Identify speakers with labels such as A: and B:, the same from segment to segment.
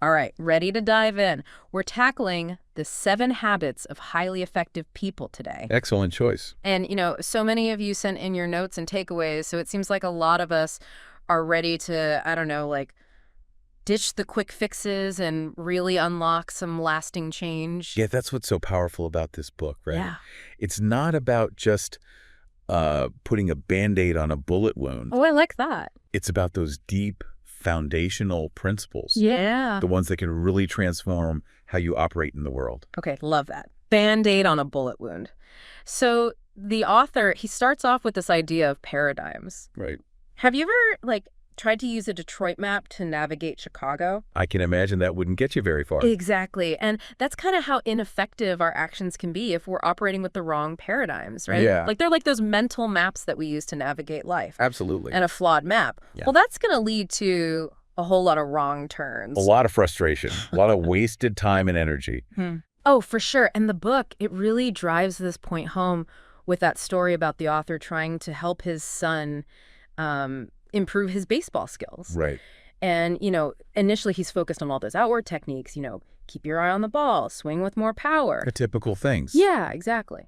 A: All right, ready to dive in. We're tackling the 7 habits of highly effective people today.
B: Excellent choice.
A: And, so many of you sent in your notes and takeaways, so it seems like a lot of us are ready to, I don't know, like ditch the quick fixes and really unlock some lasting change.
B: Yeah, that's what's so powerful about this book, right?
A: Yeah.
B: It's not about just putting a Band-Aid on a bullet wound.
A: Oh, I like that.
B: It's about those deep foundational principles.
A: Yeah.
B: The ones that can really transform how you operate in the world.
A: Okay, love that. Band-Aid on a bullet wound. So the author, he starts off with this idea of paradigms.
B: Right.
A: Have you ever, tried to use a Detroit map to navigate Chicago?
B: I can imagine that wouldn't get you very far.
A: Exactly. And that's kind of how ineffective our actions can be if we're operating with the wrong paradigms, right?
B: Yeah.
A: They're like those mental maps that we use to navigate life.
B: Absolutely.
A: And a flawed map.
B: Yeah.
A: Well, that's going to lead to a whole lot of wrong turns.
B: A lot of frustration, a lot of wasted time and energy.
A: Oh, for sure. And the book, it really drives this point home with that story about the author trying to help his son improve his baseball skills.
B: Right.
A: And, initially he's focused on all those outward techniques, keep your eye on the ball, swing with more power.
B: The typical things.
A: Yeah, exactly.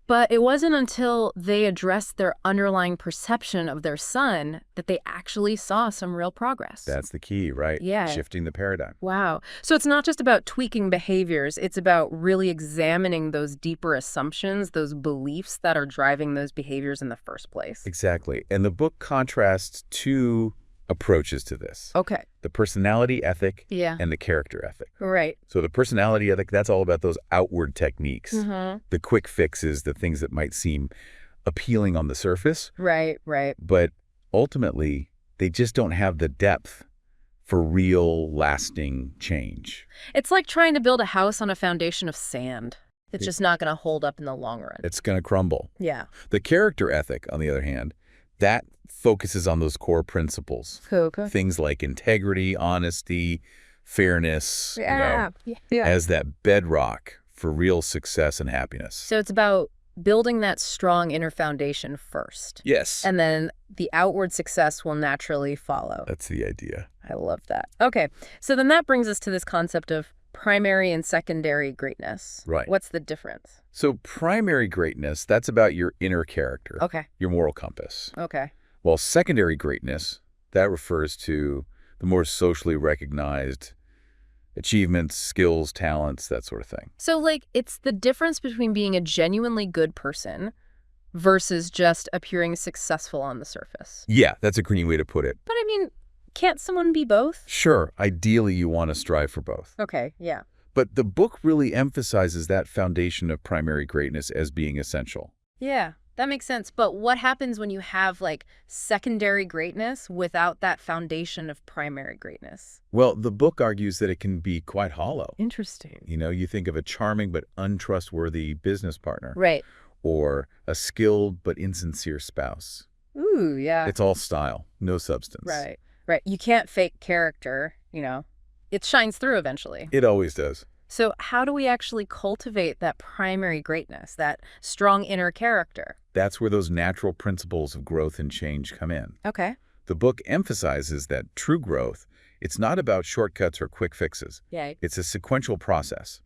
A: But it wasn't until they addressed their underlying perception of their son that they actually saw some real progress.
B: That's the key, right?
A: Yeah.
B: Shifting the paradigm.
A: Wow. So it's not just about tweaking behaviors. It's about really examining those deeper assumptions, those beliefs that are driving those behaviors in the first place.
B: Exactly. And the book contrasts 2 approaches to this.
A: Okay.
B: The personality ethic
A: Yeah.
B: and the character ethic.
A: Right.
B: So the personality ethic, that's all about those outward techniques,
A: Mm-hmm.
B: the quick fixes, the things that might seem appealing on the surface,
A: Right, right.
B: but ultimately they just don't have the depth for real lasting change.
A: It's like trying to build a house on a foundation of sand. It's just not going to hold up in the long run.
B: It's going to crumble.
A: Yeah.
B: The character ethic, on the other hand, that focuses on those core principles.
A: Cool.
B: Things like integrity, honesty, fairness,
A: Yeah.
B: as that bedrock for real success and happiness.
A: So it's about building that strong inner foundation first.
B: Yes.
A: And then the outward success will naturally follow.
B: That's the idea.
A: I love that. Okay. So then that brings us to this concept of primary and secondary greatness.
B: Right.
A: What's the difference?
B: So primary greatness, that's about your inner character,
A: Okay.
B: your moral compass.
A: Okay.
B: While secondary greatness, that refers to the more socially recognized achievements, skills, talents, that sort of thing.
A: So, it's the difference between being a genuinely good person versus just appearing successful on the surface.
B: Yeah, that's a green way to put it.
A: But I mean, can't someone be both?
B: Sure, ideally you want to strive for both.
A: Okay, yeah.
B: But the book really emphasizes that foundation of primary greatness as being essential.
A: Yeah, that makes sense. But what happens when you have, secondary greatness without that foundation of primary greatness?
B: Well, the book argues that it can be quite hollow.
A: Interesting.
B: You think of a charming but untrustworthy business partner.
A: Right.
B: Or a skilled but insincere spouse.
A: Ooh, yeah.
B: It's all style, no substance.
A: Right. Right. You can't fake character, It shines through eventually.
B: It always does.
A: So how do we actually cultivate that primary greatness, that strong inner character?
B: That's where those natural principles of growth and change come in.
A: Okay.
B: The book emphasizes that true growth, it's not about shortcuts or quick fixes.
A: Yay.
B: It's a sequential process,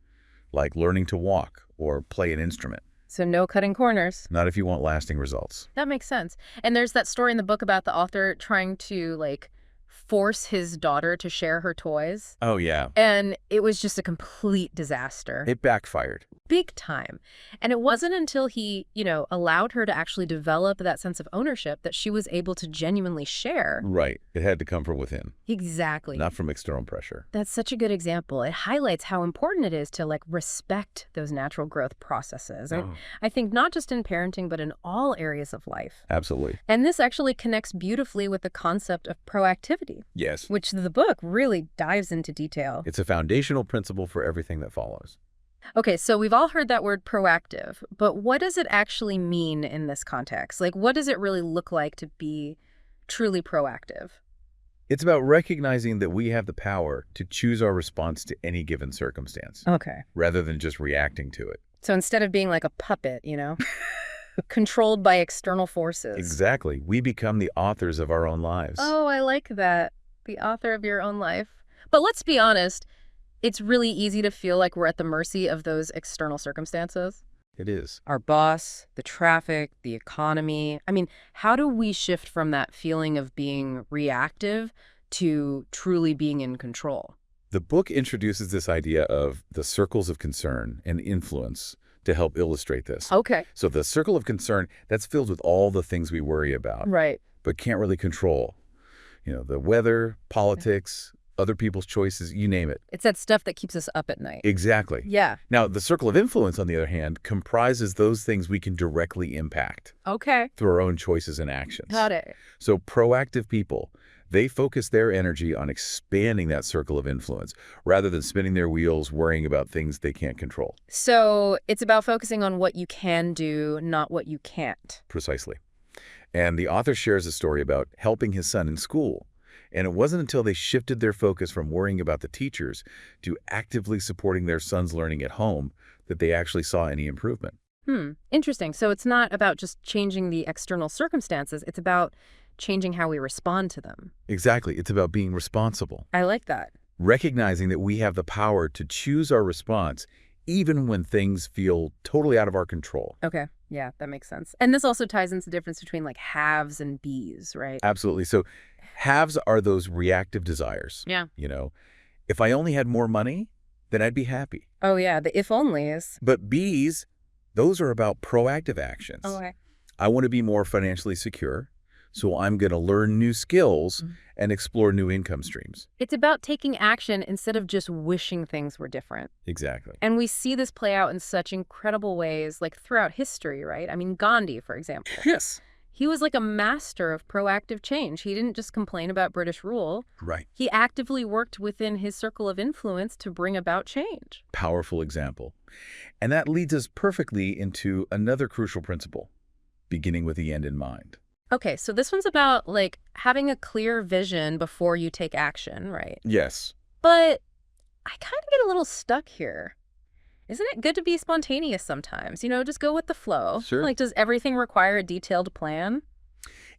B: like learning to walk or play an instrument.
A: So no cutting corners.
B: Not if you want lasting results.
A: That makes sense. And there's that story in the book about the author trying to, force his daughter to share her toys.
B: Oh, yeah.
A: And it was just a complete disaster.
B: It backfired.
A: Big time. And it wasn't until he, allowed her to actually develop that sense of ownership that she was able to genuinely share.
B: Right. It had to come from within,
A: Exactly.
B: not from external pressure.
A: That's such a good example. It highlights how important it is to respect those natural growth processes.
B: Oh.
A: I think not just in parenting, but in all areas of life.
B: Absolutely.
A: And this actually connects beautifully with the concept of proactivity,
B: Yes.
A: which the book really dives into detail.
B: It's a foundational principle for everything that follows.
A: Okay, so we've all heard that word proactive, but what does it actually mean in this context? What does it really look like to be truly proactive?
B: It's about recognizing that we have the power to choose our response to any given circumstance,
A: Okay.
B: rather than just reacting to it.
A: So instead of being like a puppet, controlled by external forces.
B: Exactly. We become the authors of our own lives.
A: Oh, I like that. The author of your own life. But let's be honest, it's really easy to feel like we're at the mercy of those external circumstances.
B: It is.
A: Our boss, the traffic, the economy. I mean, how do we shift from that feeling of being reactive to truly being in control?
B: The book introduces this idea of the circles of concern and influence to help illustrate this.
A: Okay.
B: So the circle of concern, that's filled with all the things we worry about,
A: Right.
B: but can't really control. The weather, politics, other people's choices, you name it.
A: It's that stuff that keeps us up at night.
B: Exactly.
A: Yeah.
B: Now, the circle of influence, on the other hand, comprises those things we can directly impact
A: Okay.
B: through our own choices and actions.
A: Got it.
B: So proactive people, they focus their energy on expanding that circle of influence rather than spinning their wheels worrying about things they can't control.
A: So it's about focusing on what you can do, not what you can't.
B: Precisely. And the author shares a story about helping his son in school. And it wasn't until they shifted their focus from worrying about the teachers to actively supporting their son's learning at home that they actually saw any improvement.
A: Interesting. So it's not about just changing the external circumstances. It's about changing how we respond to them.
B: Exactly. It's about being responsible.
A: I like that.
B: Recognizing that we have the power to choose our response even when things feel totally out of our control.
A: Okay. Yeah, that makes sense. And this also ties into the difference between like haves and bees, right?
B: Absolutely. So haves are those reactive desires.
A: Yeah.
B: If I only had more money, then I'd be happy.
A: Oh, yeah. The if onlys.
B: But bees, those are about proactive actions.
A: Okay.
B: I want to be more financially secure, so I'm going to learn new skills and explore new income streams.
A: It's about taking action instead of just wishing things were different.
B: Exactly.
A: And we see this play out in such incredible ways, like throughout history, right? I mean, Gandhi, for example.
B: Yes.
A: He was like a master of proactive change. He didn't just complain about British rule.
B: Right.
A: He actively worked within his circle of influence to bring about change.
B: Powerful example. And that leads us perfectly into another crucial principle, beginning with the end in mind.
A: Okay, so this one's about like having a clear vision before you take action, right?
B: Yes.
A: But I kind of get a little stuck here. Isn't it good to be spontaneous sometimes? Just go with the flow.
B: Sure.
A: Like, does everything require a detailed plan?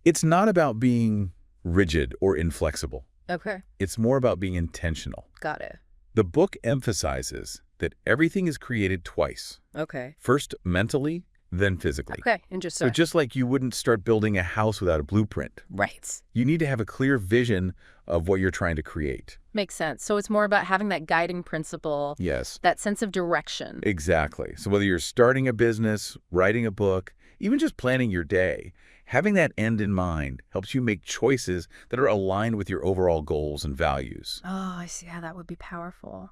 B: It's not about being rigid or inflexible.
A: Okay.
B: It's more about being intentional.
A: Got it.
B: The book emphasizes that everything is created twice.
A: Okay.
B: First mentally, then physically.
A: Okay, interesting.
B: So just like you wouldn't start building a house without a blueprint,
A: Right.
B: you need to have a clear vision of what you're trying to create.
A: Makes sense. So it's more about having that guiding principle,
B: Yes,
A: that sense of direction.
B: exactly. So whether you're starting a business, writing a book, even just planning your day, having that end in mind helps you make choices that are aligned with your overall goals and values.
A: Oh, I see how that would be powerful.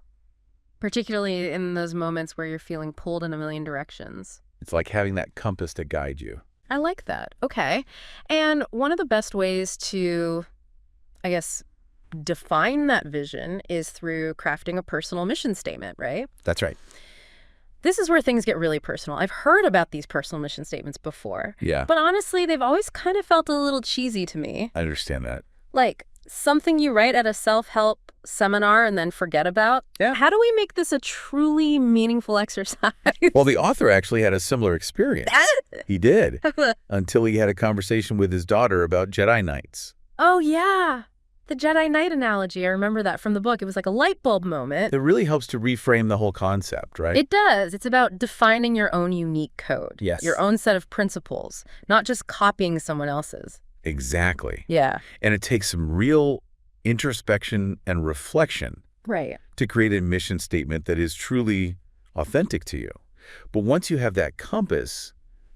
A: Particularly in those moments where you're feeling pulled in a million directions.
B: It's like having that compass to guide you.
A: I like that. Okay. And one of the best ways to, I guess, define that vision is through crafting a personal mission statement, right?
B: That's right.
A: This is where things get really personal. I've heard about these personal mission statements before,
B: Yeah,
A: but honestly, they've always kind of felt a little cheesy to me.
B: I understand that.
A: Like something you write at a self-help seminar and then forget about.
B: Yeah.
A: How do we make this a truly meaningful exercise?
B: Well, the author actually had a similar experience. He did, until he had a conversation with his daughter about Jedi Knights.
A: Oh, yeah. The Jedi Knight analogy. I remember that from the book. It was like a light bulb moment.
B: It really helps to reframe the whole concept, right?
A: It does. It's about defining your own unique code.
B: Yes.
A: Your own set of principles, not just copying someone else's.
B: Exactly.
A: Yeah.
B: And it takes some real introspection and reflection
A: Right.
B: to create a mission statement that is truly authentic to you. But once you have that compass,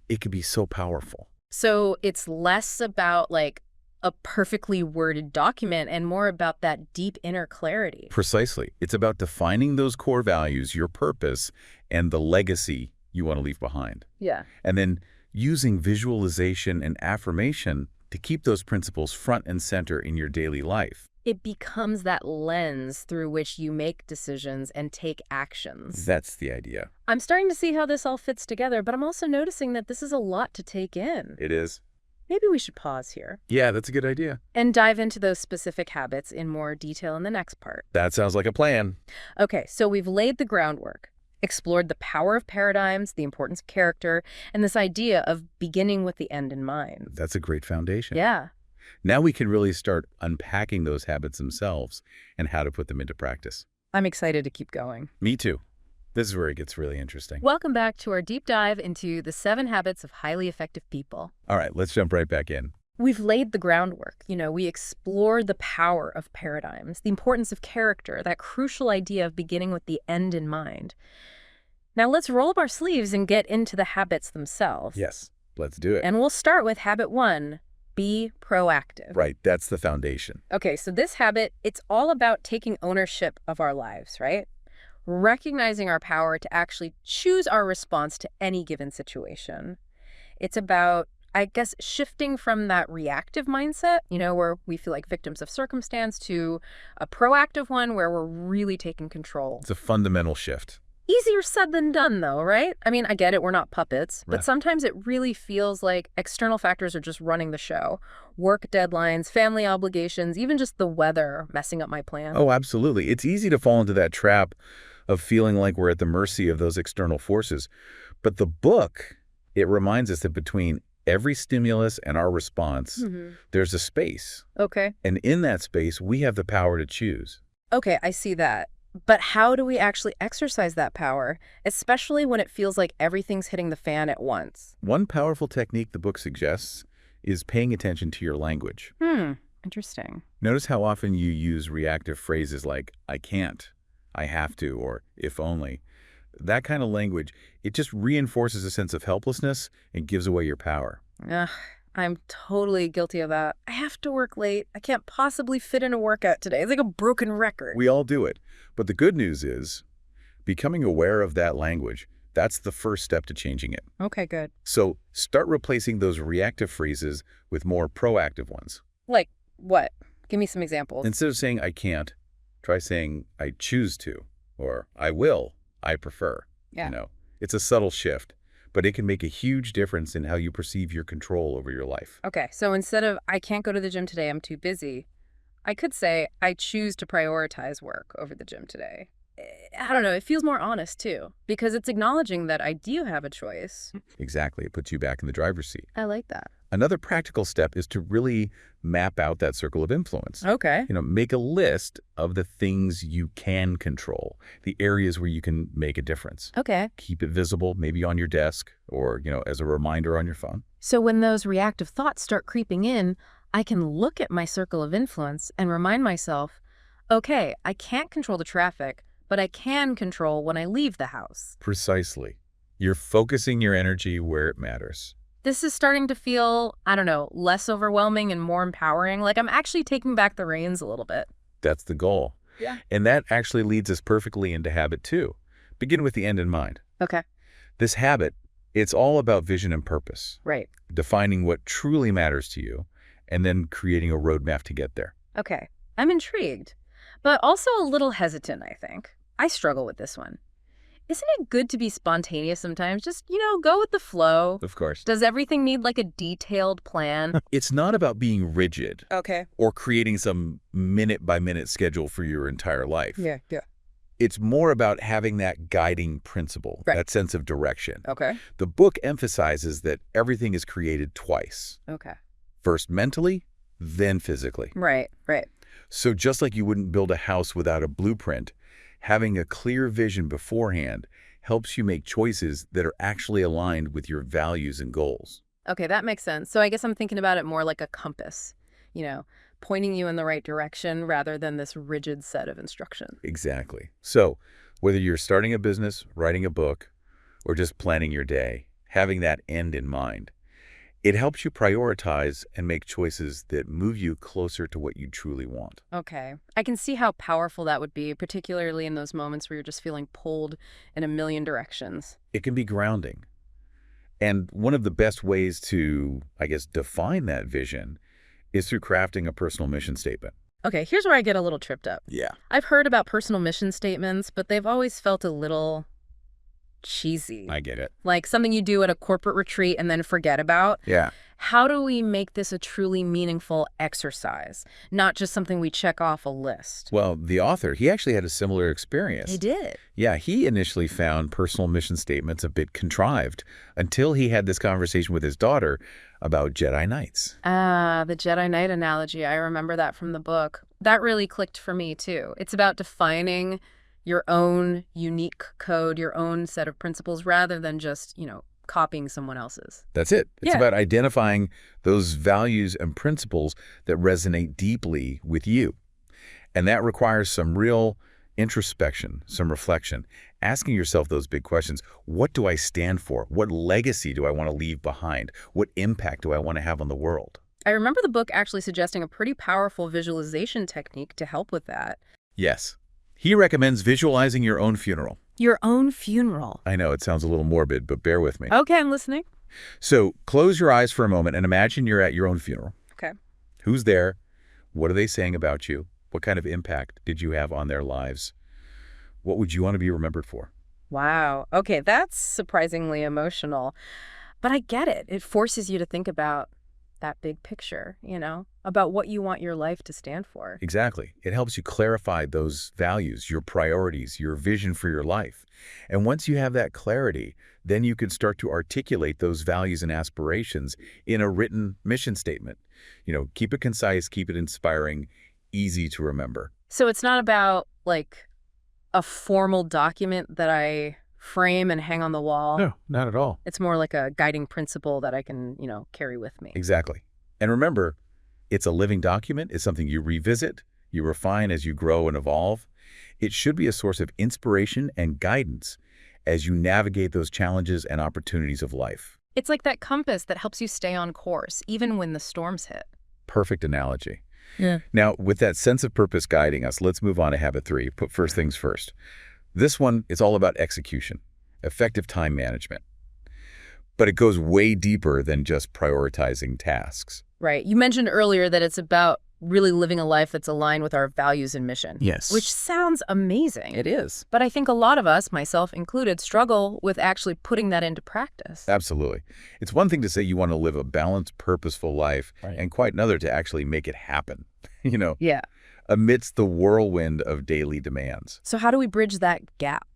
B: it can be so powerful.
A: So it's less about like a perfectly worded document and more about that deep inner clarity.
B: Precisely. It's about defining those core values, your purpose, and the legacy you want to leave behind.
A: Yeah.
B: And then using visualization and affirmation to keep those principles front and center in your daily life.
A: It becomes that lens through which you make decisions and take actions.
B: That's the idea.
A: I'm starting to see how this all fits together, but I'm also noticing that this is a lot to take in.
B: It is.
A: Maybe we should pause here
B: Yeah, that's a good idea.
A: and dive into those specific habits in more detail in the next part.
B: That sounds like a plan.
A: Okay, so we've laid the groundwork, explored the power of paradigms, the importance of character, and this idea of beginning with the end in mind.
B: That's a great foundation.
A: Yeah.
B: Now we can really start unpacking those habits themselves and how to put them into practice.
A: I'm excited to keep going.
B: Me too. This is where it gets really interesting.
A: Welcome back to our deep dive into the 7 habits of highly effective people.
B: All right, let's jump right back in.
A: We've laid the groundwork. We explored the power of paradigms, the importance of character, that crucial idea of beginning with the end in mind. Now let's roll up our sleeves and get into the habits themselves.
B: Yes, let's do it.
A: And we'll start with habit 1, be proactive.
B: Right, that's the foundation.
A: Okay, so this habit, it's all about taking ownership of our lives, right? Recognizing our power to actually choose our response to any given situation. It's about, I guess, shifting from that reactive mindset, where we feel like victims of circumstance, to a proactive one where we're really taking control.
B: It's a fundamental shift.
A: Easier said than done, though, right? I mean, I get it, we're not puppets, but
B: Right.
A: sometimes it really feels like external factors are just running the show. Work deadlines, family obligations, even just the weather messing up my plan.
B: Oh, absolutely. It's easy to fall into that trap of feeling like we're at the mercy of those external forces. But the book, it reminds us that between every stimulus and our response, there's a space.
A: Okay.
B: And in that space, we have the power to choose.
A: Okay, I see that. But how do we actually exercise that power, especially when it feels like everything's hitting the fan at once?
B: One powerful technique the book suggests is paying attention to your language.
A: Interesting.
B: Notice how often you use reactive phrases like, I can't, I have to, or if only. That kind of language, it just reinforces a sense of helplessness and gives away your power.
A: Ugh, I'm totally guilty of that. I have to work late. I can't possibly fit in a workout today. It's like a broken record.
B: We all do it. But the good news is, becoming aware of that language, that's the first step to changing it.
A: Okay, good.
B: So start replacing those reactive phrases with more proactive ones.
A: Like what? Give me some examples.
B: Instead of saying, I can't, try saying, I choose to, or I will, I prefer.
A: Yeah.
B: It's a subtle shift, but it can make a huge difference in how you perceive your control over your life.
A: Okay, so instead of, I can't go to the gym today, I'm too busy, I could say, I choose to prioritize work over the gym today. I don't know, it feels more honest, too, because it's acknowledging that I do have a choice.
B: Exactly. It puts you back in the driver's seat.
A: I like that.
B: Another practical step is to really map out that circle of influence.
A: Okay.
B: Make a list of the things you can control, the areas where you can make a difference.
A: Okay.
B: Keep it visible, maybe on your desk or, as a reminder on your phone.
A: So when those reactive thoughts start creeping in, I can look at my circle of influence and remind myself, okay, I can't control the traffic, but I can control when I leave the house.
B: Precisely. You're focusing your energy where it matters.
A: This is starting to feel, I don't know, less overwhelming and more empowering. Like I'm actually taking back the reins a little bit.
B: That's the goal.
A: Yeah.
B: And that actually leads us perfectly into habit 2. Begin with the end in mind.
A: Okay.
B: This habit, it's all about vision and purpose.
A: Right.
B: Defining what truly matters to you and then creating a roadmap to get there.
A: Okay. I'm intrigued, but also a little hesitant, I think. I struggle with this one. Isn't it good to be spontaneous sometimes? Just, go with the flow.
B: Of course.
A: Does everything need like a detailed plan?
B: It's not about being rigid
A: Okay.
B: or creating some minute-by-minute schedule for your entire life.
A: Yeah.
B: It's more about having that guiding principle,
A: Right.
B: that sense of direction.
A: Okay.
B: The book emphasizes that everything is created twice.
A: Okay.
B: First mentally, then physically.
A: Right.
B: So just like you wouldn't build a house without a blueprint, having a clear vision beforehand helps you make choices that are actually aligned with your values and goals.
A: Okay, that makes sense. So I guess I'm thinking about it more like a compass, pointing you in the right direction rather than this rigid set of instructions.
B: Exactly. So whether you're starting a business, writing a book, or just planning your day, having that end in mind, it helps you prioritize and make choices that move you closer to what you truly want.
A: Okay. I can see how powerful that would be, particularly in those moments where you're just feeling pulled in a million directions.
B: It can be grounding. And one of the best ways to, define that vision is through crafting a personal mission statement.
A: Okay, here's where I get a little tripped up.
B: Yeah.
A: I've heard about personal mission statements, but they've always felt a little cheesy.
B: I get it.
A: Like something you do at a corporate retreat and then forget about.
B: Yeah.
A: how do we make this a truly meaningful exercise, not just something we check off a list?
B: Well, the author, he actually had a similar
A: He
B: experience.
A: did.
B: Yeah, he initially found personal mission statements a bit contrived until he had this conversation with his daughter about Jedi Knights.
A: Ah, the Jedi Knight analogy. I remember that from the book. That really clicked for me, too. It's about defining your own unique code, your own set of principles, rather than just, copying someone else's.
B: That's it. It's
A: Yeah.
B: about identifying those values and principles that resonate deeply with you. And that requires some real introspection, some reflection, asking yourself those big questions. What do I stand for? What legacy do I want to leave behind? What impact do I want to have on the world?
A: I remember the book actually suggesting a pretty powerful visualization technique to help with that.
B: Yes. He recommends visualizing your own funeral.
A: Your own funeral.
B: I know it sounds a little morbid, but bear with me.
A: Okay, I'm listening.
B: So close your eyes for a moment and imagine you're at your own funeral.
A: Okay.
B: Who's there? What are they saying about you? What kind of impact did you have on their lives? What would you want to be remembered for?
A: Wow. Okay, that's surprisingly emotional. But I get it. It forces you to think about that big picture, about what you want your life to stand for.
B: Exactly. It helps you clarify those values, your priorities, your vision for your life. And once you have that clarity, then you can start to articulate those values and aspirations in a written mission statement. Keep it concise, keep it inspiring, easy to remember.
A: So it's not about, a formal document that I frame and hang on the wall.
B: No, not at all.
A: It's more like a guiding principle that I can, carry with me.
B: Exactly. And remember, it's a living document. It's something you revisit, you refine as you grow and evolve. It should be a source of inspiration and guidance as you navigate those challenges and opportunities of life.
A: It's like that compass that helps you stay on course, even when the storms hit.
B: Perfect analogy.
A: Yeah.
B: Now, with that sense of purpose guiding us, let's move on to habit 3, put first things first. This one is all about execution, effective time management. But it goes way deeper than just prioritizing tasks.
A: Right. You mentioned earlier that it's about really living a life that's aligned with our values and mission.
B: Yes.
A: Which sounds amazing.
B: It is.
A: But I think a lot of us, myself included, struggle with actually putting that into practice.
B: Absolutely. It's one thing to say you want to live a balanced, purposeful life,
A: Right.
B: and quite another to actually make it happen,
A: Yeah.
B: amidst the whirlwind of daily demands.
A: So how do we bridge that gap?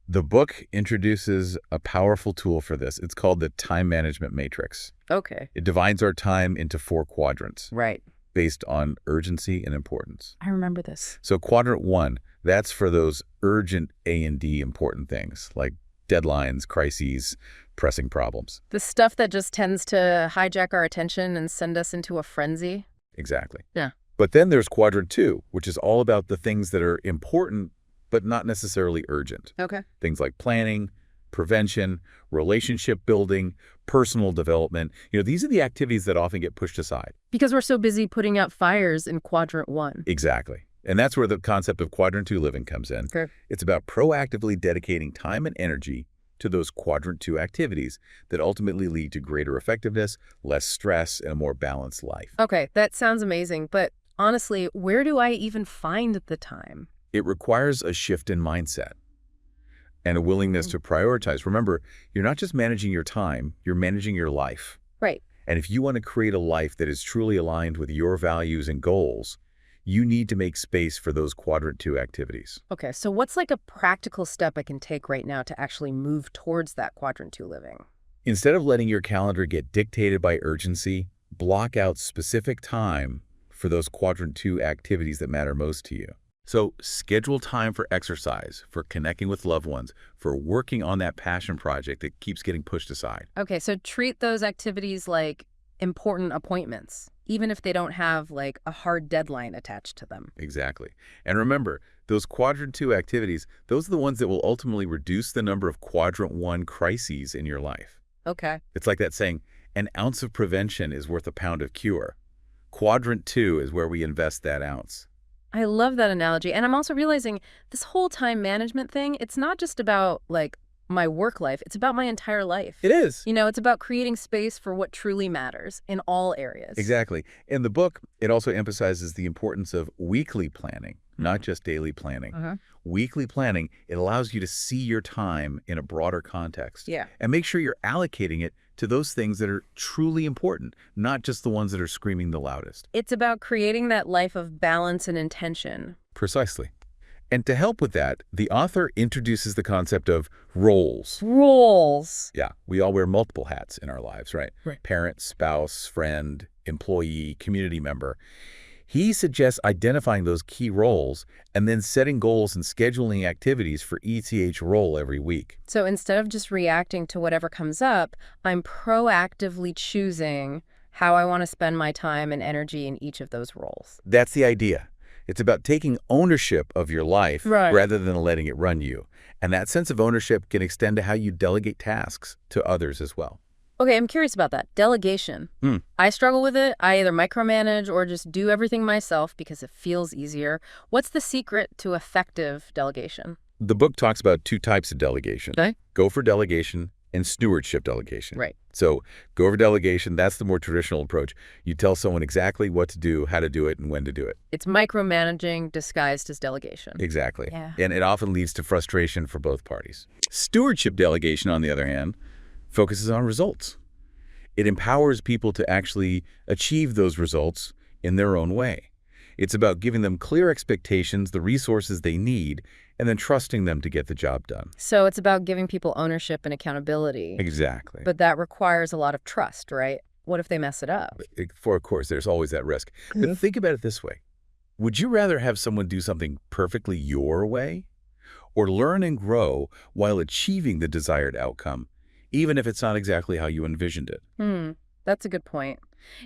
B: The book introduces a powerful tool for this. It's called the time management matrix.
A: Okay.
B: It divides our time into 4 quadrants
A: Right.
B: based on urgency and importance.
A: I remember this.
B: So quadrant 1, that's for those urgent A&D important things like deadlines, crises, pressing problems.
A: The stuff that just tends to hijack our attention and send us into a frenzy.
B: Exactly.
A: Yeah.
B: But then there's quadrant 2, which is all about the things that are important but not necessarily urgent.
A: Okay.
B: Things like planning, prevention, relationship building, personal development. These are the activities that often get pushed aside.
A: Because we're so busy putting out fires in quadrant 1.
B: Exactly. And that's where the concept of quadrant 2 living comes in.
A: Okay.
B: It's about proactively dedicating time and energy to those quadrant 2 activities that ultimately lead to greater effectiveness, less stress, and a more balanced life.
A: Okay, that sounds amazing. But honestly, where do I even find the time?
B: It requires a shift in mindset and a willingness to prioritize. Remember, you're not just managing your time, you're managing your life.
A: Right.
B: And if you want to create a life that is truly aligned with your values and goals, you need to make space for those quadrant 2 activities.
A: Okay, so what's a practical step I can take right now to actually move towards that quadrant 2 living?
B: Instead of letting your calendar get dictated by urgency, block out specific time for those quadrant 2 activities that matter most to you. So schedule time for exercise, for connecting with loved ones, for working on that passion project that keeps getting pushed aside.
A: Okay, so treat those activities like important appointments, even if they don't have a hard deadline attached to them.
B: Exactly. And remember, those quadrant 2 activities, those are the ones that will ultimately reduce the number of quadrant 1 crises in your life.
A: Okay.
B: It's like that saying, an ounce of prevention is worth a pound of cure. Quadrant 2 is where we invest that ounce.
A: I love that analogy. And I'm also realizing this whole time management thing, it's not just about my work life, it's about my entire life.
B: It is.
A: It's about creating space for what truly matters in all areas.
B: Exactly. In the book, it also emphasizes the importance of weekly planning, not just daily planning. Weekly planning, it allows you to see your time in a broader context.
A: Yeah.
B: And make sure you're allocating it to those things that are truly important, not just the ones that are screaming the loudest.
A: It's about creating that life of balance and intention.
B: Precisely. And to help with that, the author introduces the concept of roles.
A: Roles.
B: Yeah, we all wear multiple hats in our lives, right?
A: Right.
B: Parent, spouse, friend, employee, community member. He suggests identifying those key roles and then setting goals and scheduling activities for each role every week.
A: So instead of just reacting to whatever comes up, I'm proactively choosing how I want to spend my time and energy in each of those roles.
B: That's the idea. It's about taking ownership of your life rather than letting it run you. And that sense of ownership can extend to how you delegate tasks to others as well.
A: Okay, I'm curious about that. Delegation. I struggle with it. I either micromanage or just do everything myself because it feels easier. What's the secret to effective delegation?
B: The book talks about two types of delegation.
A: Okay.
B: Gopher delegation and stewardship delegation.
A: Right.
B: So gopher delegation, that's the more traditional approach. You tell someone exactly what to do, how to do it, and when to do it.
A: It's micromanaging disguised as delegation.
B: Exactly.
A: Yeah.
B: And it often leads to frustration for both parties. Stewardship delegation, on the other hand, focuses on results. It empowers people to actually achieve those results in their own way. It's about giving them clear expectations, the resources they need, and then trusting them to get the job done.
A: So it's about giving people ownership and accountability.
B: Exactly.
A: But that requires a lot of trust, right? What if they mess it up?
B: Of course, there's always that risk. But think about it this way. Would you rather have someone do something perfectly your way, or learn and grow while achieving the desired outcome, even if it's not exactly how you envisioned it?
A: That's a good point.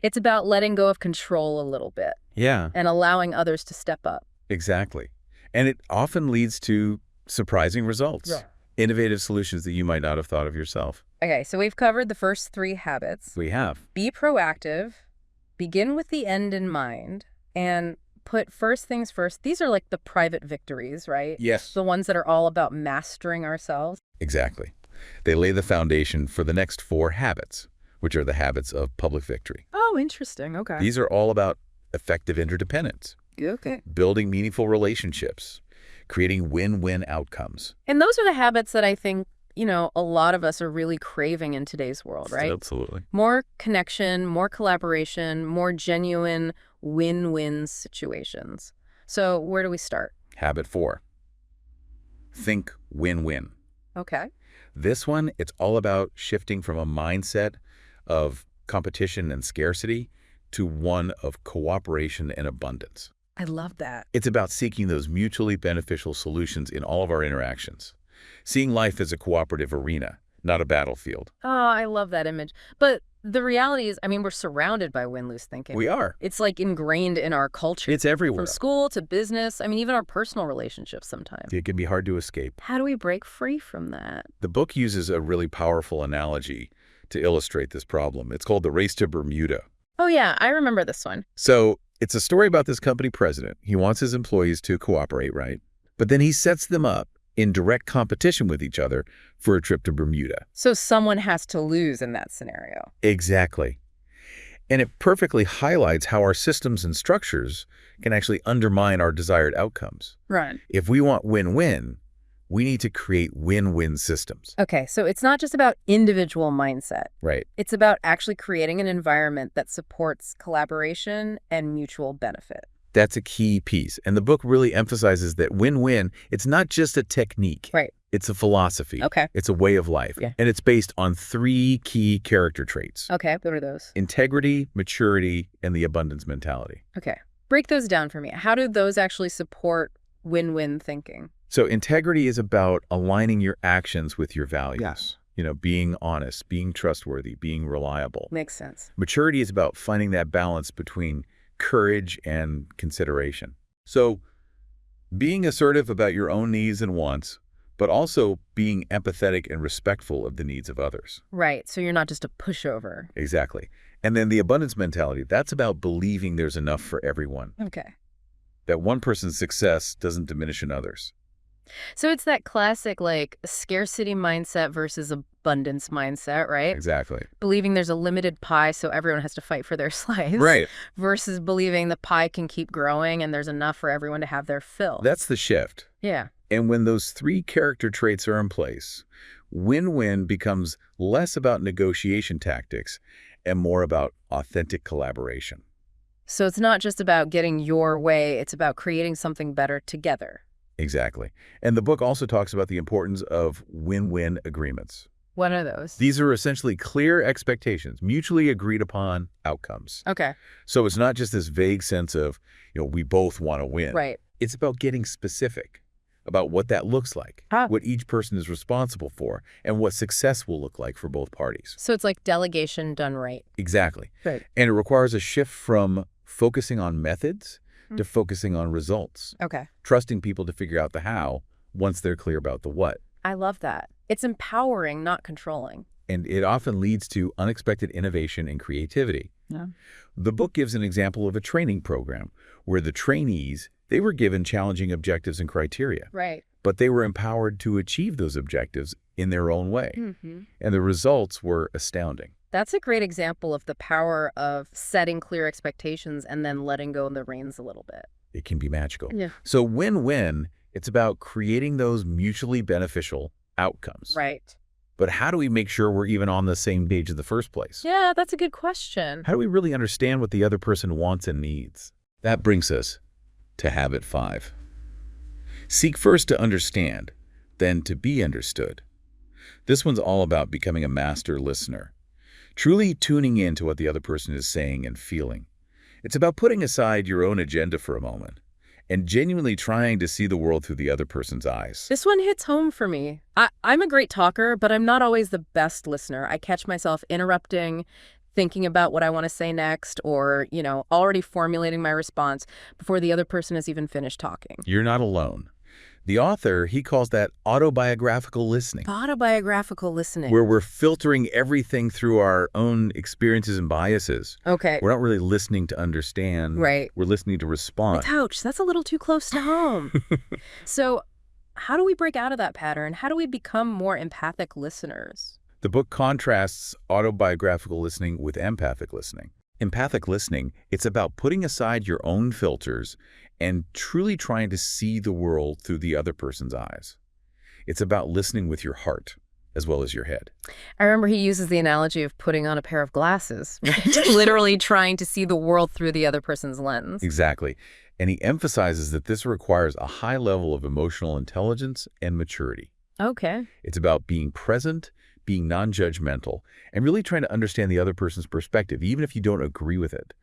A: It's about letting go of control a little bit.
B: Yeah.
A: And allowing others to step up.
B: Exactly. And it often leads to surprising results, innovative solutions that you might not have thought of yourself.
A: Okay, so we've covered the first 3 habits.
B: We have.
A: Be proactive, begin with the end in mind, and put first things first. These are like the private victories, right?
B: Yes.
A: The ones that are all about mastering ourselves.
B: Exactly. They lay the foundation for the next 4 habits, which are the habits of public victory.
A: Oh, interesting. Okay.
B: These are all about effective interdependence,
A: Okay.
B: building meaningful relationships, creating win-win outcomes.
A: And those are the habits that I think, a lot of us are really craving in today's world, right?
B: Absolutely.
A: More connection, more collaboration, more genuine win-win situations. So where do we start?
B: Habit 4. Think win-win.
A: Okay.
B: This one, it's all about shifting from a mindset of competition and scarcity to one of cooperation and abundance.
A: I love that.
B: It's about seeking those mutually beneficial solutions in all of our interactions, seeing life as a cooperative arena, not a battlefield.
A: Oh, I love that image. But the reality is, we're surrounded by win-lose thinking.
B: We are.
A: It's like ingrained in our culture.
B: It's everywhere.
A: From school to business, even our personal relationships sometimes.
B: It can be hard to escape.
A: How do we break free from that?
B: The book uses a really powerful analogy to illustrate this problem. It's called the race to Bermuda.
A: Oh, yeah, I remember this one.
B: So it's a story about this company president. He wants his employees to cooperate, right? But then he sets them up in direct competition with each other for a trip to Bermuda.
A: So someone has to lose in that scenario.
B: Exactly. And it perfectly highlights how our systems and structures can actually undermine our desired outcomes.
A: Right.
B: If we want win-win, we need to create win-win systems.
A: Okay, so it's not just about individual mindset.
B: Right.
A: It's about actually creating an environment that supports collaboration and mutual benefit.
B: That's a key piece. And the book really emphasizes that win-win, it's not just a technique.
A: Right.
B: It's a philosophy.
A: Okay.
B: It's a way of life.
A: Yeah.
B: And it's based on 3 key character traits.
A: Okay, what are those?
B: Integrity, maturity, and the abundance mentality.
A: Okay. Break those down for me. How do those actually support win-win thinking?
B: So integrity is about aligning your actions with your values.
A: Yes.
B: Being honest, being trustworthy, being reliable.
A: Makes sense.
B: Maturity is about finding that balance between courage and consideration. So being assertive about your own needs and wants, but also being empathetic and respectful of the needs of others.
A: Right, so you're not just a pushover.
B: Exactly. And then the abundance mentality, that's about believing there's enough for everyone.
A: Okay.
B: That one person's success doesn't diminish another's.
A: So it's that classic, scarcity mindset versus abundance mindset, right?
B: Exactly.
A: Believing there's a limited pie, so everyone has to fight for their slice.
B: Right.
A: Versus believing the pie can keep growing and there's enough for everyone to have their fill.
B: That's the shift.
A: Yeah.
B: And when those three character traits are in place, win-win becomes less about negotiation tactics and more about authentic collaboration.
A: So it's not just about getting your way, it's about creating something better together.
B: Exactly. And the book also talks about the importance of win-win agreements.
A: What are those?
B: These are essentially clear expectations, mutually agreed upon outcomes.
A: Okay.
B: So it's not just this vague sense of, we both want to win.
A: Right.
B: It's about getting specific about what that looks like, what each person is responsible for, and what success will look like for both parties.
A: So it's like delegation done right.
B: Exactly.
A: Right.
B: And it requires a shift from focusing on methods to focusing on results.
A: Okay.
B: Trusting people to figure out the how once they're clear about the what.
A: I love that. It's empowering, not controlling.
B: And it often leads to unexpected innovation and creativity.
A: Yeah.
B: The book gives an example of a training program where the trainees, they were given challenging objectives and criteria.
A: Right.
B: But they were empowered to achieve those objectives in their own way.
A: Mm-hmm.
B: And the results were astounding.
A: That's a great example of the power of setting clear expectations and then letting go of the reins a little bit.
B: It can be magical.
A: Yeah.
B: So win-win, it's about creating those mutually beneficial outcomes.
A: Right.
B: But how do we make sure we're even on the same page in the first place?
A: Yeah, that's a good question.
B: How do we really understand what the other person wants and needs? That brings us to habit 5. Seek first to understand, then to be understood. This one's all about becoming a master listener, truly tuning in to what the other person is saying and feeling. It's about putting aside your own agenda for a moment and genuinely trying to see the world through the other person's eyes.
A: This one hits home for me. I'm a great talker, but I'm not always the best listener. I catch myself interrupting, thinking about what I want to say next, or, already formulating my response before the other person has even finished talking.
B: You're not alone. The author, he calls that autobiographical listening.
A: Autobiographical listening.
B: Where we're filtering everything through our own experiences and biases.
A: Okay.
B: We're not really listening to understand.
A: Right.
B: We're listening to respond.
A: Ouch, that's a little too close to home. So how do we break out of that pattern? How do we become more empathic listeners?
B: The book contrasts autobiographical listening with empathic listening. Empathic listening, it's about putting aside your own filters and truly trying to see the world through the other person's eyes. It's about listening with your heart as well as your head.
A: I remember he uses the analogy of putting on a pair of glasses, right? Literally trying to see the world through the other person's lens.
B: Exactly. And he emphasizes that this requires a high level of emotional intelligence and maturity.
A: Okay.
B: It's about being present, being non-judgmental, and really trying to understand the other person's perspective, even if you don't agree with it.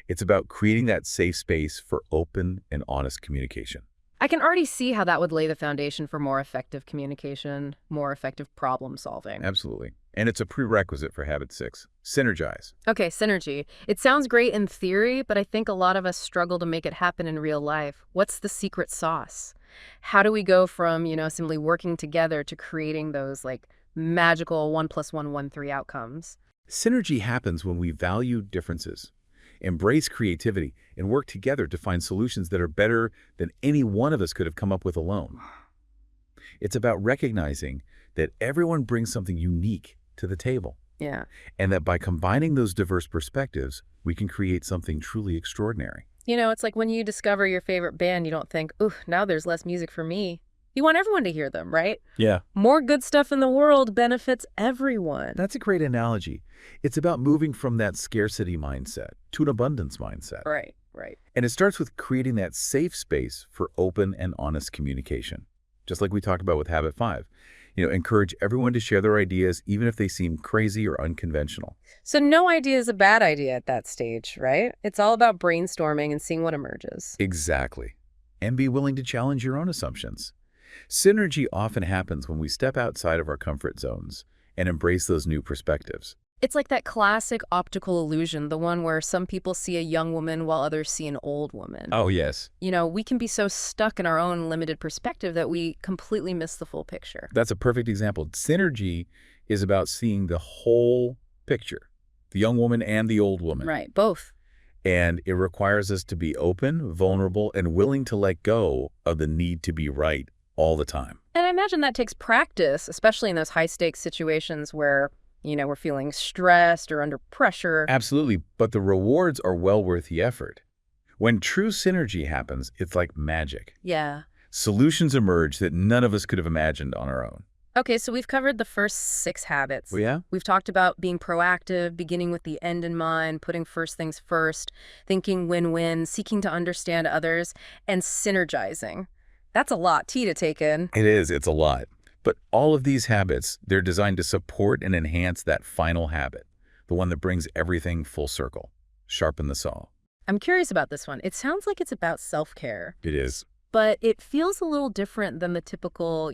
B: It's about creating that safe space for open and honest communication.
A: I can already see how that would lay the foundation for more effective communication, more effective problem solving.
B: Absolutely. And it's a prerequisite for habit 6, synergize.
A: Okay, synergy. It sounds great in theory, but I think a lot of us struggle to make it happen in real life. What's the secret sauce? How do we go from, simply working together to creating those magical 1 + 1 = 3 outcomes?
B: Synergy happens when we value differences, embrace creativity, and work together to find solutions that are better than any one of us could have come up with alone. It's about recognizing that everyone brings something unique to the table.
A: Yeah.
B: And that by combining those diverse perspectives, we can create something truly extraordinary.
A: It's like when you discover your favorite band, you don't think, ooh, now there's less music for me. You want everyone to hear them, right?
B: Yeah.
A: More good stuff in the world benefits everyone.
B: That's a great analogy. It's about moving from that scarcity mindset to an abundance mindset.
A: Right, right.
B: And it starts with creating that safe space for open and honest communication. Just like we talked about with Habit 5. Encourage everyone to share their ideas, even if they seem crazy or unconventional.
A: So no idea is a bad idea at that stage, right? It's all about brainstorming and seeing what emerges.
B: Exactly. And be willing to challenge your own assumptions. Synergy often happens when we step outside of our comfort zones and embrace those new perspectives.
A: It's like that classic optical illusion, the one where some people see a young woman while others see an old woman.
B: Oh, yes.
A: We can be so stuck in our own limited perspective that we completely miss the full picture.
B: That's a perfect example. Synergy is about seeing the whole picture, the young woman and the old woman.
A: Right, both.
B: And it requires us to be open, vulnerable, and willing to let go of the need to be right all the time.
A: And I imagine that takes practice, especially in those high-stakes situations where we're feeling stressed or under pressure.
B: Absolutely, but the rewards are well worth the effort. When true synergy happens, it's like magic.
A: Yeah.
B: Solutions emerge that none of us could have imagined on our own.
A: Okay, so we've covered the first 6 habits.
B: Oh, yeah?
A: We've talked about being proactive, beginning with the end in mind, putting first things first, thinking win-win, seeking to understand others, and synergizing. That's a lot, to take in.
B: It is. It's a lot. But all of these habits, they're designed to support and enhance that final habit, the one that brings everything full circle. Sharpen the saw.
A: I'm curious about this one. It sounds like it's about self-care,
B: It is.
A: but it feels a little different than the typical,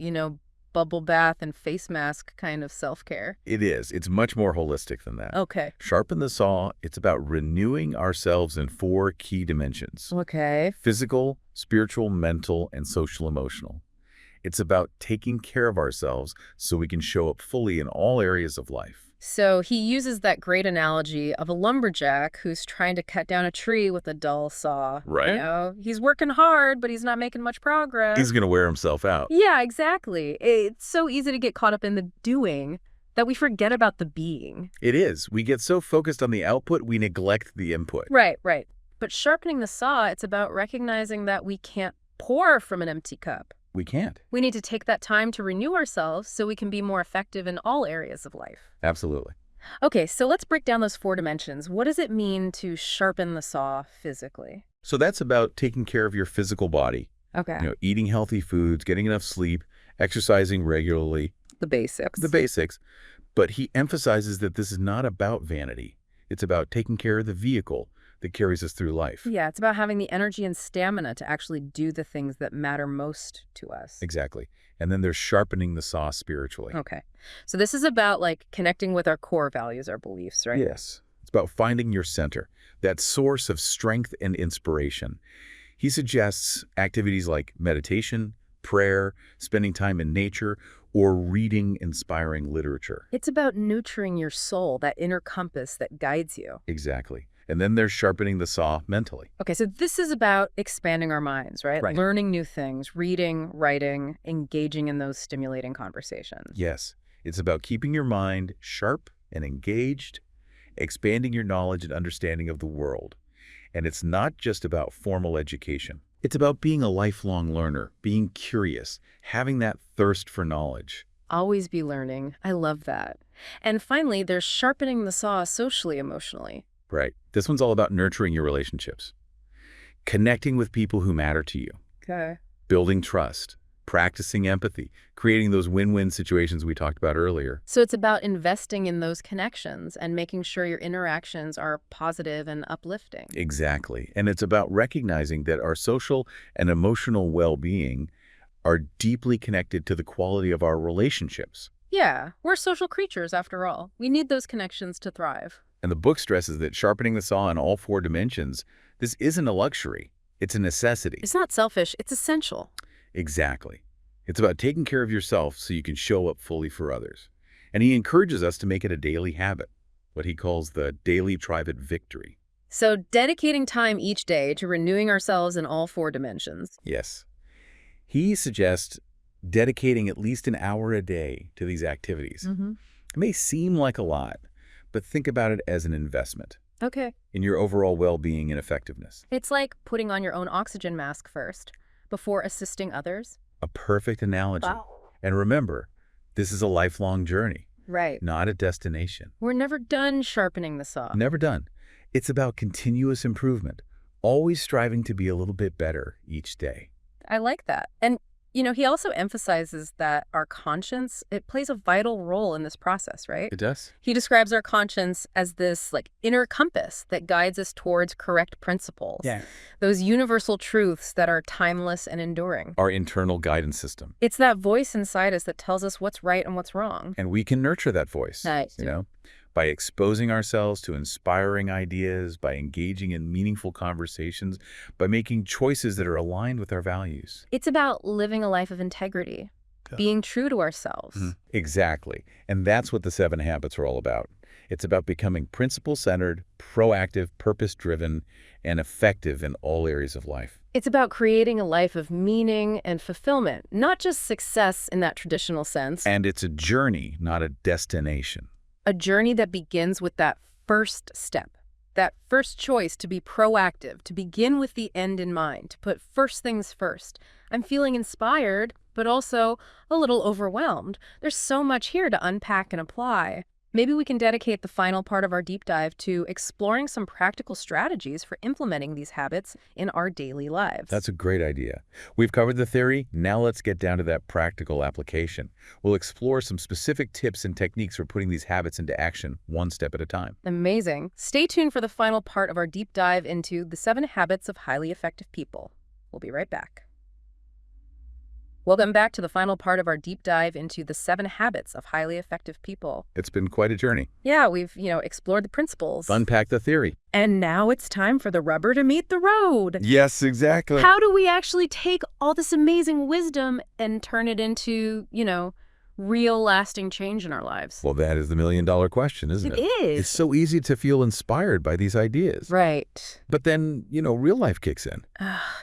A: bubble bath and face mask kind of self-care.
B: It is. It's much more holistic than that.
A: Okay.
B: Sharpen the saw, it's about renewing ourselves in 4 key dimensions.
A: Okay.
B: Physical, spiritual, mental, and social emotional. It's about taking care of ourselves so we can show up fully in all areas of life.
A: So he uses that great analogy of a lumberjack who's trying to cut down a tree with a dull saw.
B: Right.
A: He's working hard, but he's not making much progress.
B: He's going to wear himself out.
A: Yeah, exactly. It's so easy to get caught up in the doing that we forget about the being.
B: It is. We get so focused on the output, we neglect the input.
A: Right. But sharpening the saw, it's about recognizing that we can't pour from an empty cup.
B: We can't.
A: We need to take that time to renew ourselves so we can be more effective in all areas of life.
B: Absolutely.
A: Okay, so let's break down those 4 dimensions. What does it mean to sharpen the saw physically?
B: So that's about taking care of your physical body.
A: Okay.
B: Eating healthy foods, getting enough sleep, exercising regularly.
A: The basics.
B: The basics. But he emphasizes that this is not about vanity. It's about taking care of the vehicle that carries us through life.
A: Yeah, it's about having the energy and stamina to actually do the things that matter most to us.
B: Exactly. And then there's sharpening the saw spiritually.
A: Okay. So this is about connecting with our core values, our beliefs, right?
B: Yes. It's about finding your center, that source of strength and inspiration. He suggests activities like meditation, prayer, spending time in nature, or reading inspiring literature.
A: It's about nurturing your soul, that inner compass that guides you.
B: Exactly. And then there's sharpening the saw mentally.
A: Okay, so this is about expanding our minds, right?
B: Right.
A: Learning new things, reading, writing, engaging in those stimulating conversations.
B: Yes. It's about keeping your mind sharp and engaged, expanding your knowledge and understanding of the world. And it's not just about formal education. It's about being a lifelong learner, being curious, having that thirst for knowledge.
A: Always be learning. I love that. And finally, there's sharpening the saw socially, emotionally.
B: Right. This one's all about nurturing your relationships, connecting with people who matter to you,
A: Okay.
B: building trust, practicing empathy, creating those win-win situations we talked about earlier.
A: So it's about investing in those connections and making sure your interactions are positive and uplifting.
B: Exactly. And it's about recognizing that our social and emotional well-being are deeply connected to the quality of our relationships.
A: Yeah, we're social creatures after all. We need those connections to thrive.
B: And the book stresses that sharpening the saw in all 4 dimensions, this isn't a luxury. It's a necessity.
A: It's not selfish, it's essential.
B: Exactly. It's about taking care of yourself so you can show up fully for others. And he encourages us to make it a daily habit, what he calls the daily private victory.
A: So dedicating time each day to renewing ourselves in all 4 dimensions.
B: Yes. He suggests dedicating at least an hour a day to these activities. It may seem like a lot, but think about it as an investment
A: Okay.
B: in your overall well-being and effectiveness.
A: It's like putting on your own oxygen mask first, before assisting others.
B: A perfect analogy.
A: Wow.
B: And remember, this is a lifelong journey,
A: Right.
B: not a destination.
A: We're never done sharpening the saw.
B: Never done. It's about continuous improvement, always striving to be a little bit better each day.
A: I like that. And, he also emphasizes that our conscience, it plays a vital role in this process, right?
B: It does?
A: He describes our conscience as this inner compass that guides us towards correct principles.
B: Yeah.
A: Those universal truths that are timeless and enduring.
B: Our internal guidance system.
A: It's that voice inside us that tells us what's right and what's wrong.
B: And we can nurture that voice,
A: Nice.
B: by exposing ourselves to inspiring ideas, by engaging in meaningful conversations, by making choices that are aligned with our values.
A: It's about living a life of integrity, being true to ourselves.
B: Exactly. And that's what the 7 habits are all about. It's about becoming principle-centered, proactive, purpose-driven, and effective in all areas of life.
A: It's about creating a life of meaning and fulfillment, not just success in that traditional sense.
B: And it's a journey, not a destination.
A: A journey that begins with that first step. That first choice to be proactive, to begin with the end in mind, to put first things first. I'm feeling inspired, but also a little overwhelmed. There's so much here to unpack and apply. Maybe we can dedicate the final part of our deep dive to exploring some practical strategies for implementing these habits in our daily lives.
B: That's a great idea. We've covered the theory. Now let's get down to that practical application. We'll explore some specific tips and techniques for putting these habits into action one step at a time.
A: Amazing. Stay tuned for the final part of our deep dive into the 7 habits of highly effective people. We'll be right back. Welcome back to the final part of our deep dive into the 7 habits of highly effective people.
B: It's been quite a journey.
A: Yeah, we've, explored the principles.
B: Unpack the theory.
A: And now it's time for the rubber to meet the road.
B: Yes, exactly.
A: How do we actually take all this amazing wisdom and turn it into, real lasting change in our lives?
B: Well, that is the million-dollar question, isn't it?
A: It is.
B: It's so easy to feel inspired by these ideas.
A: Right.
B: But then, real life kicks in.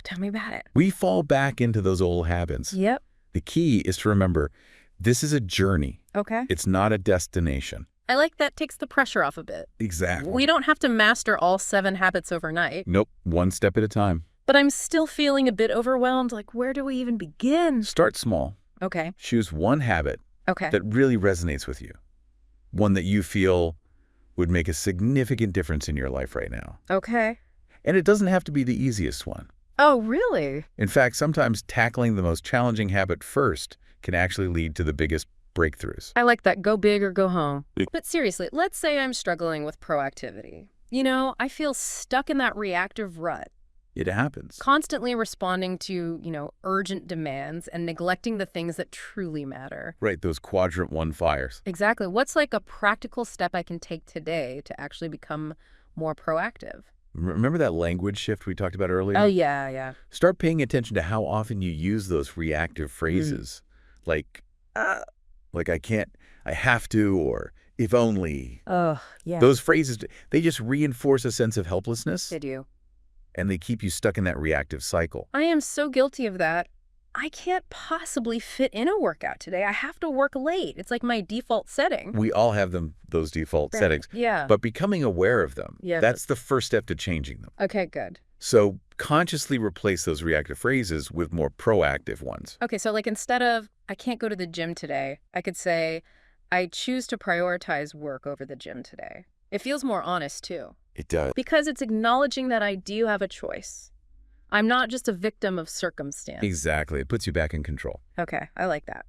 A: Tell me about it.
B: We fall back into those old habits.
A: Yep.
B: The key is to remember, this is a journey.
A: Okay.
B: It's not a destination.
A: I like that takes the pressure off a bit.
B: Exactly.
A: We don't have to master all 7 habits overnight.
B: Nope, one step at a time.
A: But I'm still feeling a bit overwhelmed. Like, where do we even begin?
B: Start small.
A: Okay.
B: Choose one habit that really resonates with you. One that you feel would make a significant difference in your life right now.
A: Okay.
B: And it doesn't have to be the easiest one.
A: Oh, really?
B: In fact, sometimes tackling the most challenging habit first can actually lead to the biggest breakthroughs.
A: I like that. Go big or go home. But seriously, let's say I'm struggling with proactivity. I feel stuck in that reactive rut.
B: It happens.
A: Constantly responding to, urgent demands and neglecting the things that truly matter.
B: Right, those quadrant 1 fires.
A: Exactly. What's like a practical step I can take today to actually become more proactive?
B: Remember that language shift we talked about earlier?
A: Oh, yeah.
B: Start paying attention to how often you use those reactive phrases. Like I can't, I have to, or if only.
A: Oh, yeah.
B: Those phrases, they just reinforce a sense of helplessness.
A: They do.
B: And they keep you stuck in that reactive cycle.
A: I am so guilty of that. I can't possibly fit in a workout today. I have to work late. It's like my default setting.
B: We all have those default settings.
A: Yeah.
B: But becoming aware of them,
A: Yeah.
B: that's the first step to changing them.
A: Okay, good.
B: So consciously replace those reactive phrases with more proactive ones.
A: Okay, so like instead of, I can't go to the gym today, I could say, I choose to prioritize work over the gym today. It feels more honest, too.
B: It does.
A: Because it's acknowledging that I do have a choice. I'm not just a victim of circumstance.
B: Exactly. It puts you back in control.
A: Okay, I like that.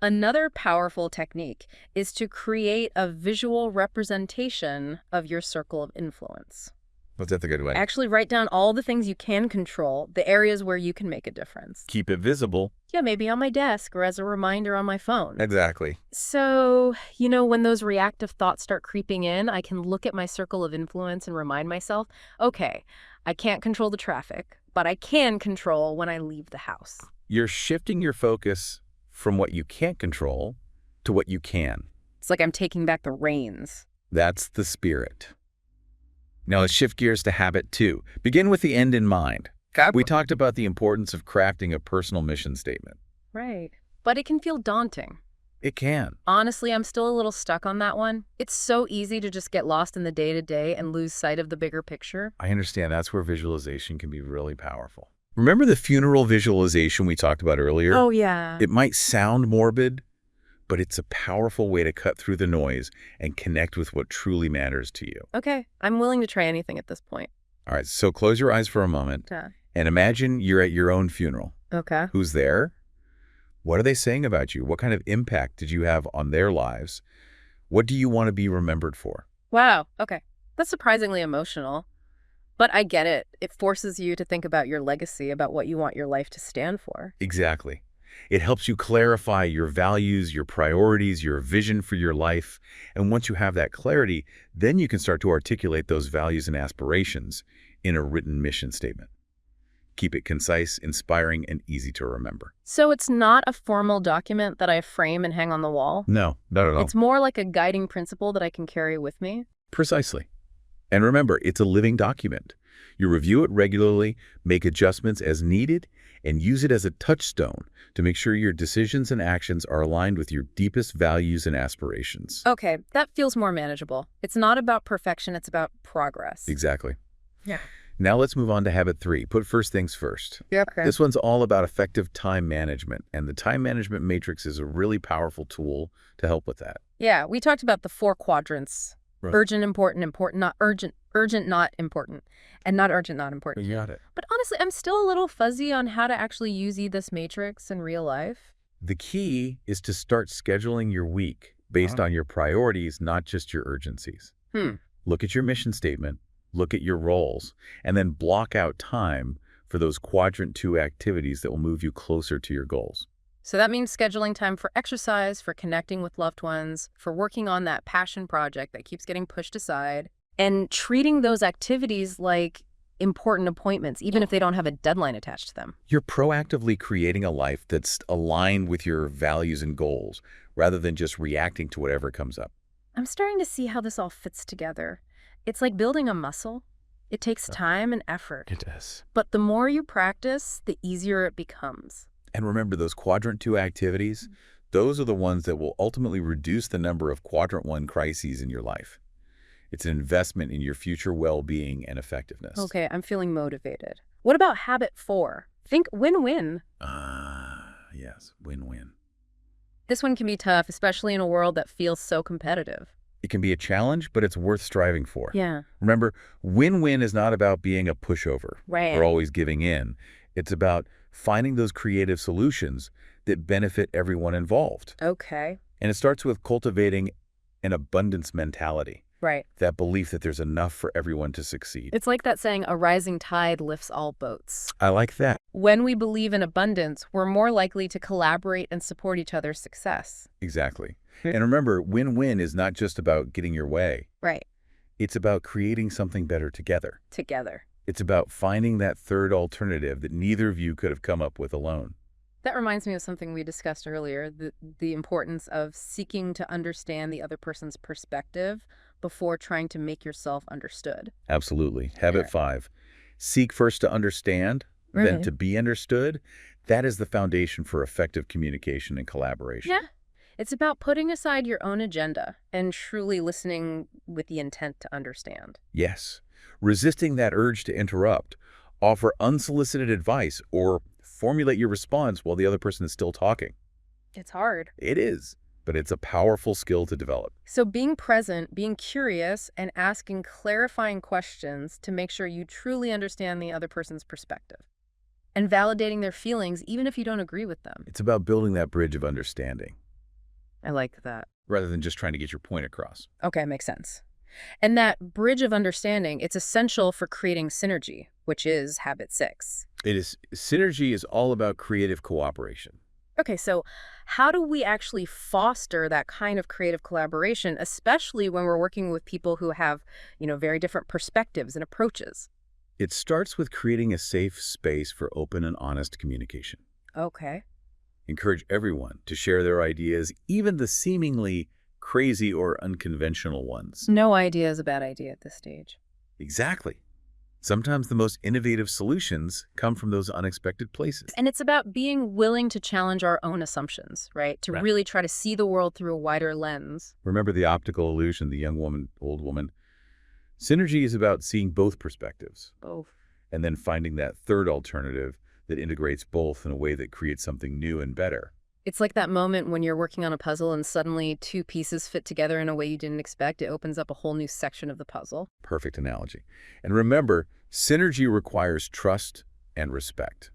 A: Another powerful technique is to create a visual representation of your circle of influence.
B: Well, that's a good way.
A: Actually write down all the things you can control, the areas where you can make a difference.
B: Keep it visible.
A: Yeah, maybe on my desk or as a reminder on my phone.
B: Exactly.
A: So, when those reactive thoughts start creeping in, I can look at my circle of influence and remind myself, okay, I can't control the traffic, but I can control when I leave the house.
B: You're shifting your focus from what you can't control to what you can.
A: It's like I'm taking back the reins.
B: That's the spirit. Now let's shift gears to habit 2. Begin with the end in mind. We talked about the importance of crafting a personal mission statement.
A: Right. But it can feel daunting.
B: It can.
A: Honestly, I'm still a little stuck on that one. It's so easy to just get lost in the day-to-day and lose sight of the bigger picture.
B: I understand. That's where visualization can be really powerful. Remember the funeral visualization we talked about earlier?
A: Oh, yeah.
B: It might sound morbid, but it's a powerful way to cut through the noise and connect with what truly matters to you.
A: Okay, I'm willing to try anything at this point.
B: All right, so close your eyes for a moment and imagine you're at your own funeral.
A: Okay.
B: Who's there? What are they saying about you? What kind of impact did you have on their lives? What do you want to be remembered for?
A: Wow, okay. That's surprisingly emotional. But I get it. It forces you to think about your legacy, about what you want your life to stand for.
B: Exactly. It helps you clarify your values, your priorities, your vision for your life. And once you have that clarity, then you can start to articulate those values and aspirations in a written mission statement. Keep it concise, inspiring, and easy to remember.
A: So it's not a formal document that I frame and hang on the wall?
B: No, not at all.
A: It's more like a guiding principle that I can carry with me?
B: Precisely. And remember, it's a living document. You review it regularly, make adjustments as needed, and use it as a touchstone to make sure your decisions and actions are aligned with your deepest values and aspirations.
A: Okay, that feels more manageable. It's not about perfection, it's about progress.
B: Exactly.
A: Yeah.
B: Now let's move on to habit 3. Put first things first.
A: Yep. Okay.
B: This one's all about effective time management, and the time management matrix is a really powerful tool to help with that.
A: Yeah, we talked about the 4 quadrants.
B: Right.
A: Urgent, important, important, not urgent, urgent, not important, and not urgent, not important.
B: You got it.
A: But honestly, I'm still a little fuzzy on how to actually use this matrix in real life.
B: The key is to start scheduling your week based on your priorities, not just your urgencies. Look at your mission statement, look at your roles, and then block out time for those quadrant 2 activities that will move you closer to your goals.
A: So that means scheduling time for exercise, for connecting with loved ones, for working on that passion project that keeps getting pushed aside, and treating those activities like important appointments, even if they don't have a deadline attached to them.
B: You're proactively creating a life that's aligned with your values and goals, rather than just reacting to whatever comes up.
A: I'm starting to see how this all fits together. It's like building a muscle. It takes time and effort.
B: It does.
A: But the more you practice, the easier it becomes.
B: And remember, those quadrant 2 activities, those are the ones that will ultimately reduce the number of quadrant 1 crises in your life. It's an investment in your future well-being and effectiveness.
A: Okay, I'm feeling motivated. What about habit 4? Think win-win.
B: Yes, win-win.
A: This one can be tough, especially in a world that feels so competitive.
B: It can be a challenge, but it's worth striving for.
A: Yeah.
B: Remember, win-win is not about being a pushover
A: Right.
B: or always giving in. It's about finding those creative solutions that benefit everyone involved.
A: Okay.
B: And it starts with cultivating an abundance mentality,
A: Right.
B: that belief that there's enough for everyone to succeed.
A: It's like that saying, a rising tide lifts all boats.
B: I like that.
A: When we believe in abundance, we're more likely to collaborate and support each other's success.
B: Exactly. And remember, win-win is not just about getting your way.
A: Right.
B: It's about creating something better together.
A: Together.
B: It's about finding that third alternative that neither of you could have come up with alone.
A: That reminds me of something we discussed earlier, the importance of seeking to understand the other person's perspective before trying to make yourself understood.
B: Absolutely. Habit 5. Seek first to understand, then to be understood. That is the foundation for effective communication and collaboration.
A: Yeah. It's about putting aside your own agenda and truly listening with the intent to understand.
B: Yes. Resisting that urge to interrupt, offer unsolicited advice, or formulate your response while the other person is still talking.
A: It's hard.
B: It is, but it's a powerful skill to develop.
A: So being present, being curious, and asking clarifying questions to make sure you truly understand the other person's perspective. And validating their feelings even if you don't agree with them.
B: It's about building that bridge of understanding,
A: I like that.
B: rather than just trying to get your point across.
A: Okay, makes sense. And that bridge of understanding, it's essential for creating synergy, which is habit 6.
B: Synergy is all about creative cooperation.
A: Okay, so how do we actually foster that kind of creative collaboration, especially when we're working with people who have, very different perspectives and approaches?
B: It starts with creating a safe space for open and honest communication.
A: Okay.
B: Encourage everyone to share their ideas, even the seemingly crazy or unconventional ones.
A: No idea is a bad idea at this stage.
B: Exactly. Sometimes the most innovative solutions come from those unexpected places.
A: And it's about being willing to challenge our own assumptions, right? To really try to see the world through a wider lens.
B: Remember the optical illusion, the young woman, old woman? Synergy is about seeing both perspectives.
A: Both.
B: And then finding that third alternative that integrates both in a way that creates something new and better.
A: It's like that moment when you're working on a puzzle and suddenly 2 pieces fit together in a way you didn't expect. It opens up a whole new section of the puzzle.
B: Perfect analogy. And remember, synergy requires trust and respect.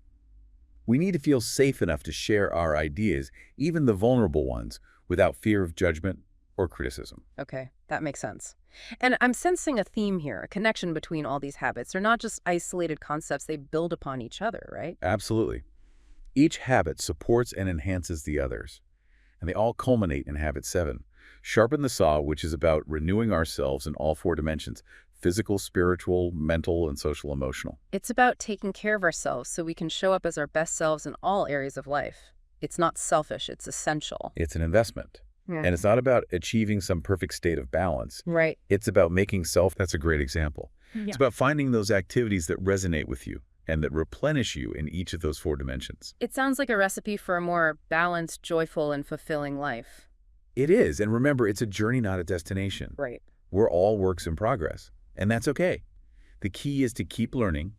B: We need to feel safe enough to share our ideas, even the vulnerable ones, without fear of judgment or criticism.
A: Okay, that makes sense. And I'm sensing a theme here, a connection between all these habits. They're not just isolated concepts, they build upon each other, right?
B: Absolutely. Each habit supports and enhances the others, and they all culminate in habit 7. Sharpen the saw, which is about renewing ourselves in all 4 dimensions: physical, spiritual, mental, and social emotional.
A: It's about taking care of ourselves so we can show up as our best selves in all areas of life. It's not selfish, it's essential.
B: It's an investment.
A: Yeah.
B: And it's not about achieving some perfect state of balance.
A: Right.
B: It's about making self, that's a great example.
A: Yeah.
B: It's about finding those activities that resonate with you and that replenish you in each of those 4 dimensions.
A: It sounds like a recipe for a more balanced, joyful, and fulfilling life.
B: It is, and remember, it's a journey, not a destination.
A: Right.
B: We're all works in progress, and that's okay. The key is to keep learning,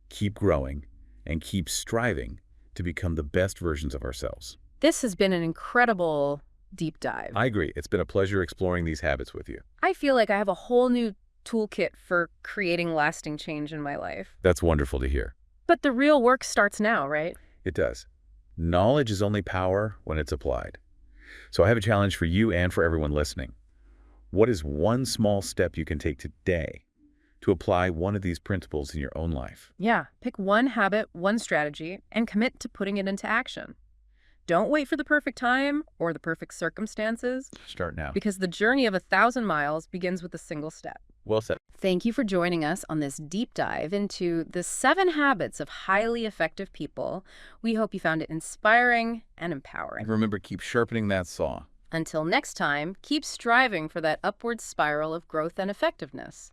B: keep growing, and keep striving to become the best versions of ourselves.
A: This has been an incredible deep dive.
B: I agree. It's been a pleasure exploring these habits with you.
A: I feel like I have a whole new toolkit for creating lasting change in my life.
B: That's wonderful to hear.
A: But the real work starts now, right?
B: It does. Knowledge is only power when it's applied. So I have a challenge for you and for everyone listening. What is one small step you can take today to apply one of these principles in your own life?
A: Yeah, pick one habit, one strategy, and commit to putting it into action. Don't wait for the perfect time or the perfect circumstances,
B: Start now.
A: because the journey of 1,000 miles begins with a single step.
B: Well said.
A: Thank you for joining us on this deep dive into the 7 habits of highly effective people. We hope you found it inspiring and empowering.
B: And remember, keep sharpening that saw.
A: Until next time, keep striving for that upward spiral of growth and effectiveness.